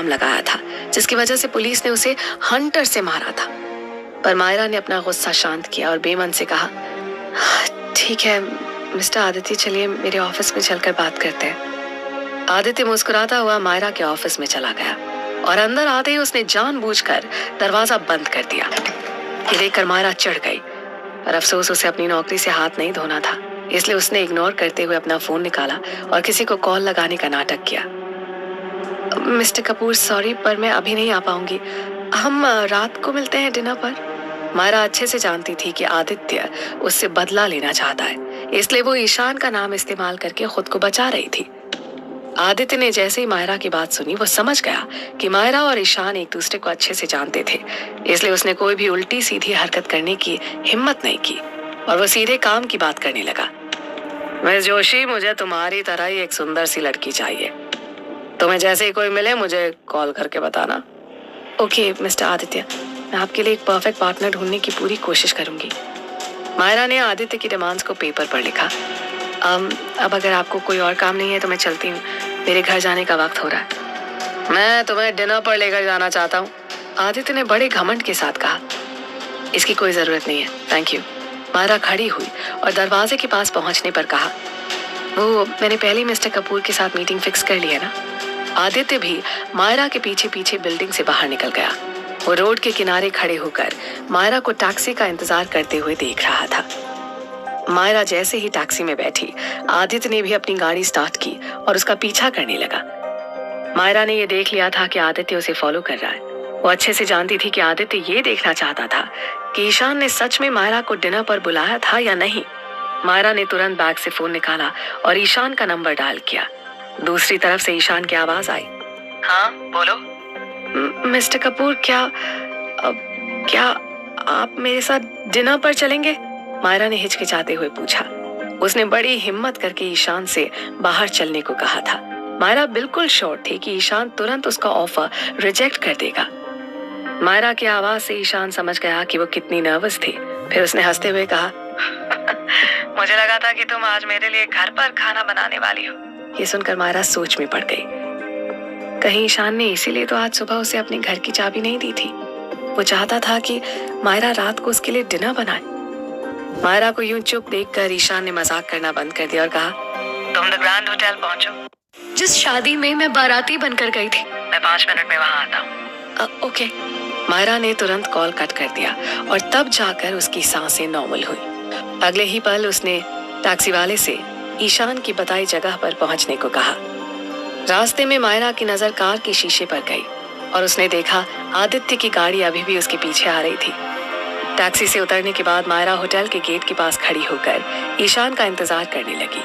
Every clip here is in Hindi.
इल्जाम लगाया था, जिसकी वजह से पुलिस ने उसे हंटर से मारा था। पर मायरा ने अपना गुस्सा शांत किया और बेमन से कहा, ठीक है मिस्टर आदित्य, चलिए मेरे ऑफिस में चलकर बात करते हैं। आदित्य मुस्कुराता हुआ मायरा के ऑफिस में चला गया और अंदर आते ही उसने जानबूझकर दरवाजा बंद कर दिया। ये देखकर मायरा चिढ़ गई, पर अफसोस उसे अपनी नौकरी से हाथ नहीं धोना था, इसलिए उसने इग्नोर करते हुए अपना फोन निकाला और किसी को कॉल लगाने का नाटक किया। मिस्टर कपूर सॉरी, पर मैं अभी नहीं आ पाऊंगी, हम रात को मिलते हैं डिनर पर। मायरा अच्छे से जानती थी कि आदित्य उससे बदला लेना चाहता है, इसलिए वो ईशान का नाम इस्तेमाल करके खुद को बचा रही थी। आदित्य ने जैसे ही मायरा की बात सुनी, वो समझ गया कि मायरा और ईशान एक दूसरे को अच्छे से जानते थे, इसलिए उसने कोई भी उल्टी सीधी हरकत करने की हिम्मत नहीं की और वो सीधे काम की बात करने लगा। मिस जोशी, मुझे तुम्हारी तरह ही एक सुंदर सी लड़की चाहिए। तुम्हें जैसे ही कोई मिले मुझे कॉल करके बताना। ओके मिस्टर आदित्य, मैं आपके लिए एक परफेक्ट पार्टनर ढूंढने की पूरी कोशिश करूंगी। मायरा ने आदित्य की डिमांड्स को पेपर पर लिखा। अब अगर आपको कोई और काम नहीं है तो मैं चलती हूँ, मेरे घर जाने का वक्त हो रहा है। मैं तुम्हें डिनर पर लेकर जाना चाहता हूँ, आदित्य ने बड़े घमंड के साथ कहा। इसकी कोई जरूरत नहीं है, थैंक यू। मायरा खड़ी हुई और दरवाजे के पास पहुंचने पर कहा, वो मैंने पहले ही मिस्टर कपूर के साथ मीटिंग फिक्स कर ली है ना। आदित्य भी मायरा के पीछे पीछे बिल्डिंग से बाहर निकल गया। वो रोड के किनारे खड़े होकर मायरा को टैक्सी का इंतजार करते हुए देख रहा था। मायरा जैसे ही टैक्सी में बैठी, आदित्य ने भी अपनी गाड़ी स्टार्ट की और उसका पीछा करने लगा। मायरा ने यह देख लिया था कि आदित्य उसे फॉलो कर रहा है। वो अच्छे से जानती थी कि आदित्य ये देखना चाहता था कि ईशान ने सच में मायरा को डिनर पर बुलाया था या नहीं। मायरा ने तुरंत बैग से फोन निकाला और ईशान का नंबर डायल किया। दूसरी तरफ से ईशान की आवाज आई। हाँ बोलो। मिस्टर कपूर, क्या आप मेरे साथ डिनर पर चलेंगे? मायरा ने हिचकिचाते हुए पूछा। उसने बड़ी हिम्मत करके ईशान से बाहर चलने को कहा था। मायरा बिल्कुल श्योर थी कि ईशान तुरंत उसका ऑफर रिजेक्ट कर देगा। मायरा की आवाज से ईशान समझ गया कि वो कितनी नर्वस थी। फिर उसने हंसते हुए कहा, मुझे लगा था कि तुम आज मेरे लिए घर पर खाना बनाने वाली हो। ये सुनकर मायरा सोच में पड़ गई। कहीं ईशान ने इसीलिए तो आज सुबह उसे अपने घर की चाबी नहीं दी थी। वो चाहता था कि मायरा रात को उसके लिए डिनर बनाए। मायरा को यूं चुप देखकर ईशान ने मजाक करना बंद कर दिया और कहा, तुम द ग्रैंड होटल पहुंचो, जिस शादी में मैं बाराती बनकर गई थी। मैं 5 मिनट में वहां आता हूँ। ओके। मायरा ने तुरंत कॉल कट कर दिया और तब जाकर उसकी सांसें नॉर्मल हुई। अगले ही पल उसने टैक्सी वाले से ईशान की बताई जगह पर पहुंचने को कहा। रास्ते में मायरा की नजर कार के शीशे पर गई और उसने देखा आदित्य की गाड़ी अभी भी उसके पीछे आ रही थी। टैक्सी से उतरने के बाद मायरा होटल के गेट के पास खड़ी होकर ईशान का इंतजार करने लगी,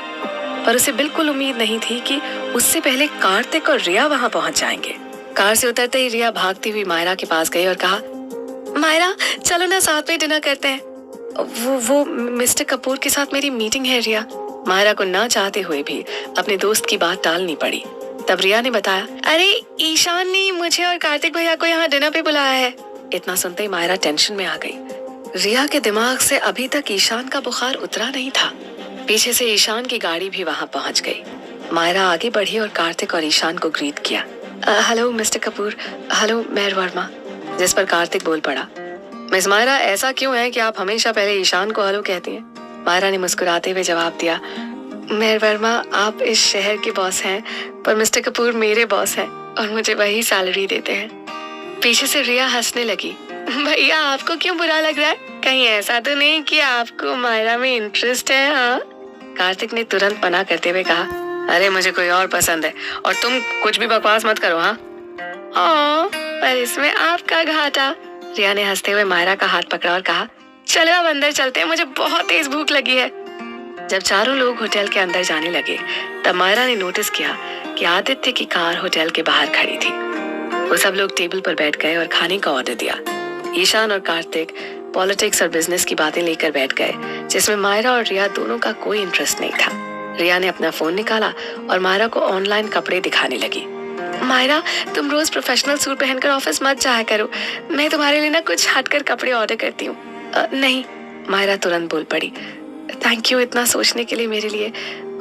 पर उसे बिल्कुल उम्मीद नहीं थी कि उससे पहले कार्तिक और रिया वहां पहुंच जाएंगे। कार से उतरते ही रिया भागती हुई मायरा के पास गई और कहा, मायरा चलो ना साथ में डिनर करते हैं। वो मिस्टर कपूर के साथ मेरी मीटिंग है रिया। मायरा को ना चाहते हुए भी अपने दोस्त की बात टालनी पड़ी। तब रिया ने बताया, अरे ईशान ने मुझे और कार्तिक भैया को यहाँ डिनर पे बुलाया है। इतना सुनते ही मायरा टेंशन में आ गई। रिया के दिमाग से अभी तक ईशान का बुखार उतरा नहीं था। पीछे से ईशान की गाड़ी भी वहां पहुंच गई। मायरा आगे बढ़ी और कार्तिक और ईशान को ग्रीट किया। Hello mister Kapoor. हेलो मेहर वर्मा। जिस पर कार्तिक बोल पड़ा, मिस मायरा ऐसा क्यों है कि आप हमेशा पहले ईशान को हेलो कहती हैं? मायरा ने मुस्कुराते हुए जवाब दिया, मेहर वर्मा आप इस शहर के बॉस हैं, पर मिस्टर कपूर मेरे बॉस हैं और मुझे वही सैलरी देते हैं। पीछे से रिया हंसने लगी। भैया आपको क्यों बुरा लग रहा है? कहीं ऐसा तो नहीं कि आपको मायरा में इंटरेस्ट है? हाँ। कार्तिक ने तुरंत मना करते हुए कहा, अरे मुझे कोई और पसंद है और तुम कुछ भी बकवास मत करो। हाँ पर इसमें आपका घाटा। रिया ने हंसते हुए मायरा का हाथ पकड़ा और कहा, चलो अब अंदर चलते हैं, मुझे बहुत तेज भूख लगी है। जब चारों लोग होटल के अंदर जाने लगे तब मायरा ने नोटिस किया कि आदित्य की कार होटल के बाहर खड़ी थी। वो सब लोग टेबल पर बैठ गए और खाने का ऑर्डर दिया। ईशान और कार्तिक पॉलिटिक्स और बिजनेस की बातें लेकर बैठ गए, जिसमें मायरा और रिया दोनों का कोई इंटरेस्ट नहीं था। रिया ने अपना फोन निकाला और मायरा को ऑनलाइन कपड़े दिखाने लगी। मायरा तुम रोज प्रोफेशनल सूट पहनकर ऑफिस मत जाया करो, मैं तुम्हारे लिए ना कुछ हटकर कपड़े ऑर्डर करती हूँ। नहीं, मायरा तुरंत बोल पड़ी, थैंक यू इतना सोचने के लिए मेरे लिए,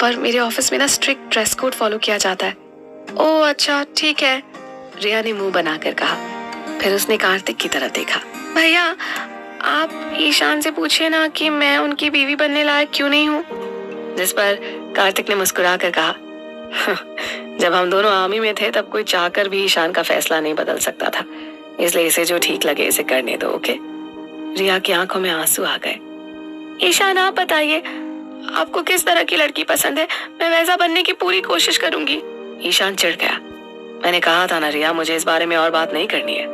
पर मेरे ऑफिस में ना स्ट्रिक्ट ड्रेस कोड फॉलो किया जाता है। ओह अच्छा ठीक है। रिया ने मुंह बनाकर कहा। फिर उसने कार्तिक की तरफ देखा। भैया, आप ईशान से पूछिए ना कि मैं उनकी बीवी बनने लायक क्यों नहीं हूँ। जिस पर कार्तिक ने मुस्कुरा कर कहा, जब हम दोनों आर्मी में थे तब कोई चाहकर भी ईशान का फैसला नहीं बदल सकता था, इसलिए इसे जो ठीक लगे इसे करने दो, ओके। रिया की आंखों में आंसू आ गए। ईशान, आप बताइए, आपको किस तरह की लड़की पसंद है? मैं वैसा बनने की पूरी कोशिश करूंगी। ईशान चिढ़ गया। मैंने कहा था ना रिया, मुझे इस बारे में और बात नहीं करनी है।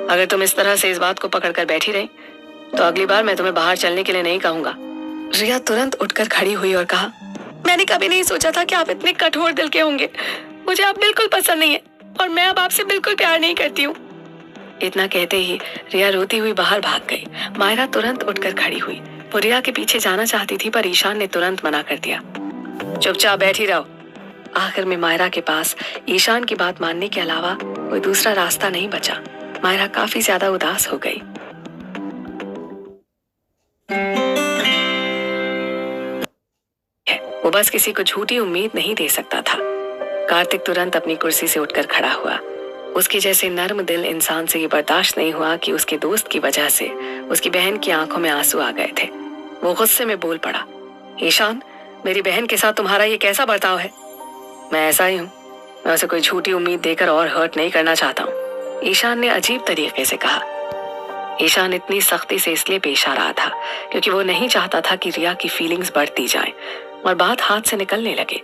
अगर तुम इस तरह से इस बात को पकड़कर बैठी रही तो अगली बार मैं तुम्हें बाहर चलने के लिए नहीं कहूंगा। रिया तुरंत उठकर खड़ी हुई और कहा, मैंने कभी नहीं सोचा था कि आप इतने कठोर दिल के होंगे। मुझे आप बिल्कुल पसंद नहीं है और मैं अब आपसे बिल्कुल प्यार नहीं करती हूँ। इतना कहते ही रिया रोती हुई बाहर भाग गई। मायरा तुरंत उठकर खड़ी हुई। वो रिया के पीछे जाना चाहती थी पर ईशान ने तुरंत मना कर दिया। चुपचाप बैठी रहो। आखिर में मायरा के पास ईशान की बात मानने के अलावा कोई दूसरा रास्ता नहीं बचा। मायरा काफी ज्यादा उदास हो गई। वो बस किसी को झूठी उम्मीद नहीं दे सकता था। कार्तिक तुरंत अपनी कुर्सी से उठकर खड़ा हुआ। उसके जैसे नर्म दिल इंसान से ये बर्दाश्त नहीं हुआ कि उसके दोस्त की वजह से उसकी बहन की आंखों में आंसू आ गए थे। वो गुस्से में बोल पड़ा, ईशान, मेरी बहन के साथ तुम्हारा ये कैसा बर्ताव है? मैं ऐसा ही हूँ, मैं उसे कोई झूठी उम्मीद देकर और हर्ट नहीं करना चाहता हूँ। ईशान ने अजीब तरीके से कहा। ईशान इतनी सख्ती से इसलिए पेश आ रहा था क्योंकि वो नहीं चाहता था कि रिया की फीलिंग्स बढ़ती जाएं और बात हाथ से निकलने लगे।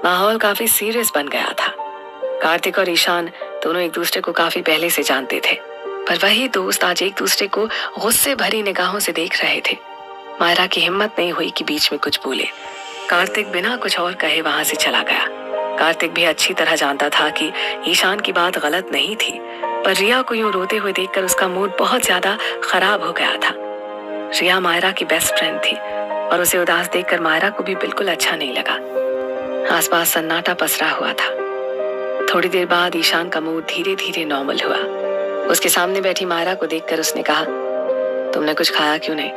माहौल काफी सीरियस बन गया था। कार्तिक और ईशान दोनों एक दूसरे को काफी पहले से जानते थे, पर वही दोस्त आज एक दूसरे को गुस्से भरी निगाहों से देख रहे थे। मायरा की हिम्मत नहीं हुई कि बीच में कुछ बोले। कार्तिक बिना कुछ और कहे वहां से चला गया। कार्तिक भी अच्छी तरह जानता था कि ईशान की बात गलत नहीं थी, पर रिया को यूं रोते हुए देखकर उसका मूड बहुत ज्यादा खराब हो गया था। रिया मायरा की बेस्ट फ्रेंड थी और उसे उदास देखकर मायरा को भी बिल्कुल अच्छा नहीं लगा। आसपास सन्नाटा पसरा हुआ था। थोड़ी देर बाद ईशान का मूड धीरे धीरे नॉर्मल हुआ। उसके सामने बैठी मायरा को देखकर उसने कहा, तुमने कुछ खाया क्यों नहीं?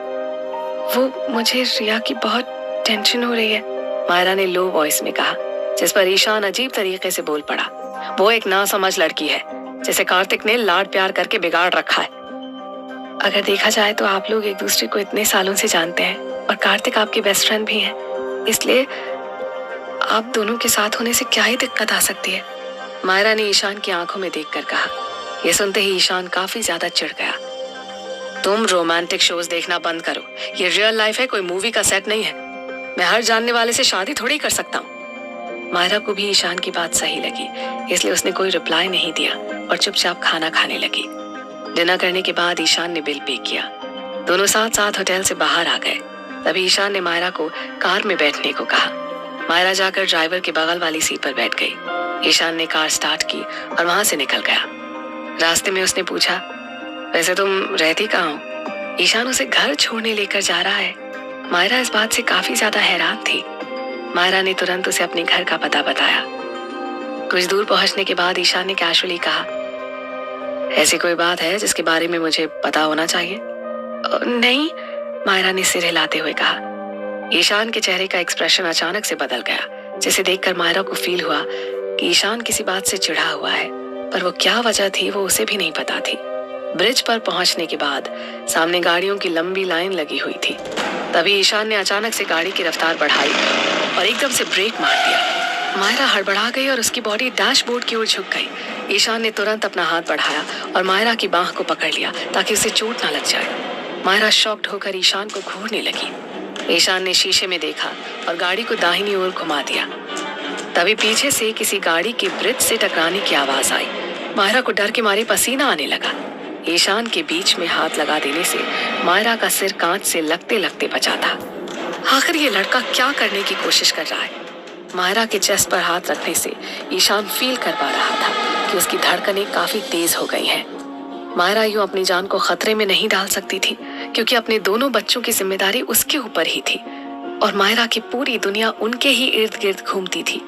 वो मुझे रिया की बहुत टेंशन हो रही है, मायरा ने लो वॉइस में कहा, जिस पर ईशान अजीब तरीके से बोल पड़ा। वो एक नासमझ लड़की है जिसे कार्तिक ने लाड प्यार करके बिगाड़ रखा है। अगर देखा जाए तो आप लोग एक दूसरे को इतने सालों से जानते हैं और कार्तिक आपके बेस्ट फ्रेंड भी हैं, इसलिए आप दोनों के साथ होने से क्या ही दिक्कत आ सकती है, मायरा ने ईशान की आंखों में देखकर कहा। यह सुनते ही ईशान काफी ज्यादा चिढ़ गया। तुम रोमांटिक शोज देखना बंद करो, ये रियल लाइफ है, कोई मूवी का सेट नहीं है। मैं हर जानने वाले से शादी थोड़ी कर सकता हूँ। मायरा को भी ईशान की बात सही लगी, इसलिए उसने कोई रिप्लाई नहीं दिया और चुपचाप खाना खाने लगी। डिनर करने के बाद ईशान ने बिल पे किया। दोनों साथ साथ होटल से बाहर आ गए। तभी ईशान ने मायरा को कार में बैठने को कहा। मायरा जाकर ड्राइवर के बगल वाली सीट पर बैठ गई। ईशान ने कार स्टार्ट की और वहां से निकल गया। रास्ते में उसने पूछा, वैसे तुम रहती कहाँ हो? ईशान उसे घर छोड़ने लेकर जा रहा है। मायरा इस बात से काफी ज्यादा हैरान थी। मायरा ने तुरंत उसे अपने घर का पता बताया। कुछ दूर पहुंचने के बाद ईशान ने कैजुअली कहा, ऐसी कोई बात है जिसके बारे में मुझे पता होना चाहिए? नहीं, मायरा ने सिर हिलाते हुए कहा। ईशान के चेहरे का एक्सप्रेशन अचानक से बदल गया, जिसे देखकर मायरा को फील हुआ कि ईशान किसी बात से चिढ़ा हुआ है, पर वो क्या वजह थी वो उसे भी नहीं पता थी। ब्रिज पर पहुंचने के बाद सामने गाड़ियों की लंबी लाइन लगी हुई थी। तभी ईशान ने अचानक से गाड़ी की रफ्तार बढ़ाई और एकदम से ब्रेक मार दिया। मायरा हड़बड़ा गई और उसकी बॉडी डैशबोर्ड की ओर झुक गई। ईशान ने तुरंत अपना हाथ बढ़ाया और मायरा की बांह को पकड़ लिया ताकि उसे चोट ना लग जाए। मायरा शॉक्ड होकर ईशान को घूरने लगी। ईशान ने शीशे में देखा और गाड़ी को दाहिनी ओर घुमा दिया। तभी पीछे से किसी गाड़ी के ब्रिज से टकराने की आवाज आई। मायरा को डर के मारे पसीना आने लगा। ईशान के बीच में हाथ लगा देने से मायरा का सिर कांच से लगते लगते बचा था। आखिर ये लड़का क्या करने की कोशिश कर रहा है? मायरा के चेस्ट पर हाथ रखने से ईशान फील कर पा रहा था कि उसकी धड़कनें काफी तेज हो गई हैं। मायरा यूं अपनी जान को खतरे में नहीं डाल सकती थी क्योंकि अपने दोनों बच्चों की जिम्मेदारी उसके ऊपर ही थी और मायरा की पूरी दुनिया उनके ही इर्द गिर्द घूमती थी।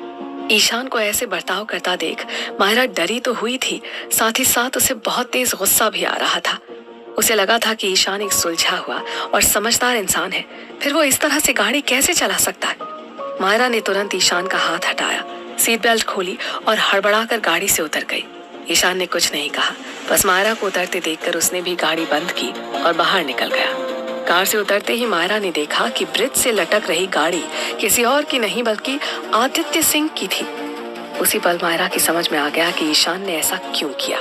ईशान को ऐसे बर्ताव करता देख मायरा डरी तो हुई थी, साथ ही साथ उसे बहुत तेज गुस्सा भी आ रहा था। उसे लगा था कि ईशान एक सुलझा हुआ और समझदार इंसान है, फिर वो इस तरह से गाड़ी कैसे चला सकता है? मायरा ने तुरंत ईशान का हाथ हटाया, सीट बेल्ट खोली और हड़बड़ाकर गाड़ी से उतर गई। ईशान ने कुछ नहीं कहा, बस मायरा को उतरते देखकर उसने भी गाड़ी बंद की और बाहर निकल गया। कार से उतरते ही मायरा ने देखा कि ब्रिज से लटक रही गाड़ी किसी और की नहीं बल्कि आदित्य सिंह की थी। उसी पल मायरा की समझ में आ गया कि ईशान ने ऐसा क्यों किया।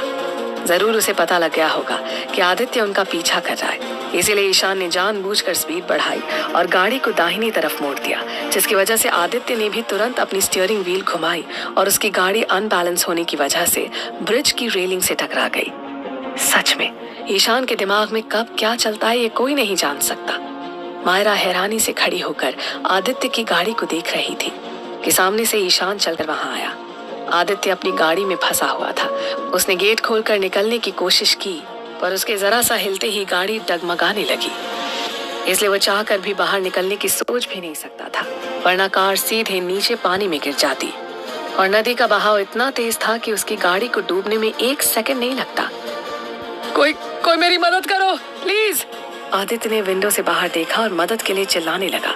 जरूर उसे पता लग गया होगा कि आदित्य उनका पीछा कर रहा है, इसीलिए ईशान ने जानबूझकर स्पीड बढ़ाई और गाड़ी को दाहिनी तरफ मोड़ दिया, जिसकी वजह से आदित्य ने भी तुरंत अपनी स्टीयरिंग व्हील घुमाई और उसकी गाड़ी अनबैलेंस होने की वजह से ब्रिज की रेलिंग से टकरा गई। सच में ईशान के दिमाग में कब क्या चलता है ये कोई नहीं जान सकता। मायरा हैरानी से खड़ी होकर आदित्य की गाड़ी को देख रही थी कि सामने से ईशान चलकर वहां आया। आदित्य अपनी गाड़ी में फंसा हुआ था। उसने गेट खोलकर निकलने की कोशिश की, पर उसके जरा सा हिलते ही गाड़ी डगमगाने लगी, इसलिए वो चाहकर भी बाहर निकलने की सोच भी नहीं सकता था, वरना कार सीधे नीचे पानी में गिर जाती। और नदी का बहाव इतना तेज था कि उसकी गाड़ी को डूबने में 1 सेकंड नहीं लगता। कोई मेरी मदद करो प्लीज। आदित्य ने विंडो से बाहर देखा और मदद के लिए चिल्लाने लगा।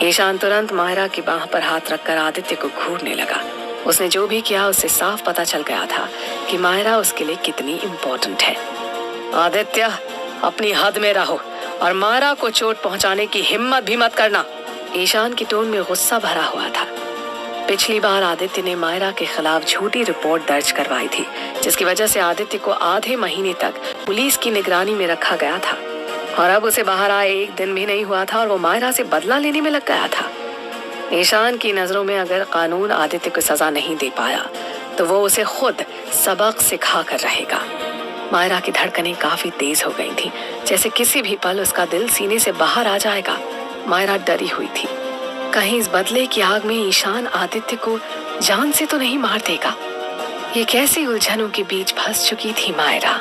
ईशान तुरंत मायरा की बाह पर हाथ रखकर आदित्य को घूरने लगा। उसने जो भी किया उससे साफ पता चल गया था कि मायरा उसके लिए कितनी इम्पोर्टेंट है। आदित्य, अपनी हद में रहो और मायरा को चोट पहुंचाने की हिम्मत भी मत करना। ईशान की टोन में गुस्सा भरा हुआ था। पिछली बार आदित्य ने मायरा के खिलाफ झूठी रिपोर्ट दर्ज करवाई थी, जिसकी वजह से आदित्य को आधे महीने तक पुलिस की निगरानी में रखा गया था, और अब उसे बाहर आए 1 दिन भी नहीं हुआ था और वो मायरा से बदला लेने में लग गया था। ईशान की नजरों में अगर कानून आदित्य को सजा नहीं दे पाया तो वो उसे खुद सबक सिखा कर रहेगा। मायरा की धड़कनें काफी तेज हो गई थी, जैसे किसी भी पल उसका दिल सीने से बाहर आ जाएगा। मायरा डरी हुई थी, कहीं इस बदले की आग में ईशान आदित्य को जान से तो नहीं मार देगा। ये कैसी उलझनों के बीच फंस चुकी थी मायरा।